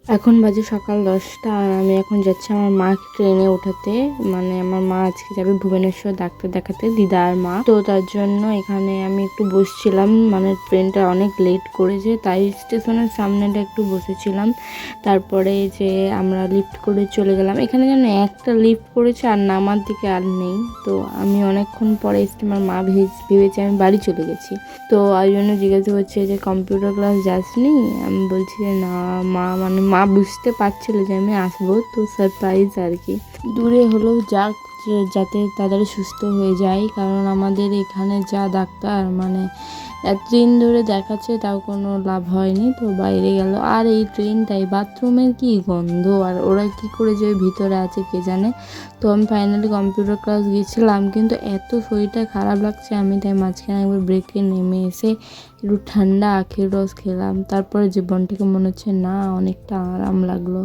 এখন বাজে সকাল 10টা আর আমি এখন যাচ্ছি আমার মাকে ট্রেনে ওঠাতে। মানে আমার মা আজকে যাবে ভুবনেশ্বর ডাক্তার দেখাতে, দিদা আর মা। তো তার জন্য এখানে আমি একটু বসছিলাম, মানে ট্রেনটা অনেক লেট করেছে তাই স্টেশনের সামনেটা একটু বসেছিলাম। তারপরে যে আমরা লিফট করে চলে গেলাম, এখানে যেন একটা লিফট করেছে আর নামার দিকে আর নেই। তো আমি অনেকক্ষণ পরে এসে আমার মা ভেবেছে আমি বাড়ি চলে গেছি। তো ওই জন্য জিজ্ঞাসা করছে যে কম্পিউটার ক্লাস যাসনি? আমি বলছি যে না মা, মানে মা বুঝতে পারছিল যে আমি আসবো, তো সারপ্রাইজ আর কি। দূরে হলেও যাক, যাতে তাড়াতাড়ি সুস্থ হয়ে যায়, কারণ আমাদের এখানে যা ডাক্তার, মানে এতদিন ধরে দেখাচ্ছে তাও কোনো লাভ হয়নি। তো বাইরে গেল, আর এই ট্রেনটাই বাথরুমের কি গন্ধ, আর ওরা কি করে যে ভিতরে আছে কে জানে। তো আমি ফাইনালি কম্পিউটার ক্লাস গেছিলাম, কিন্তু এত শরীরটা খারাপ লাগছে, আমি তাই মাঝখানে একবার ব্রেকে নেমে এসে একটু ঠান্ডা আখের রস খেলাম। তারপরে জীবনটাকে মনে হচ্ছে না অনেকটা আরাম লাগলো।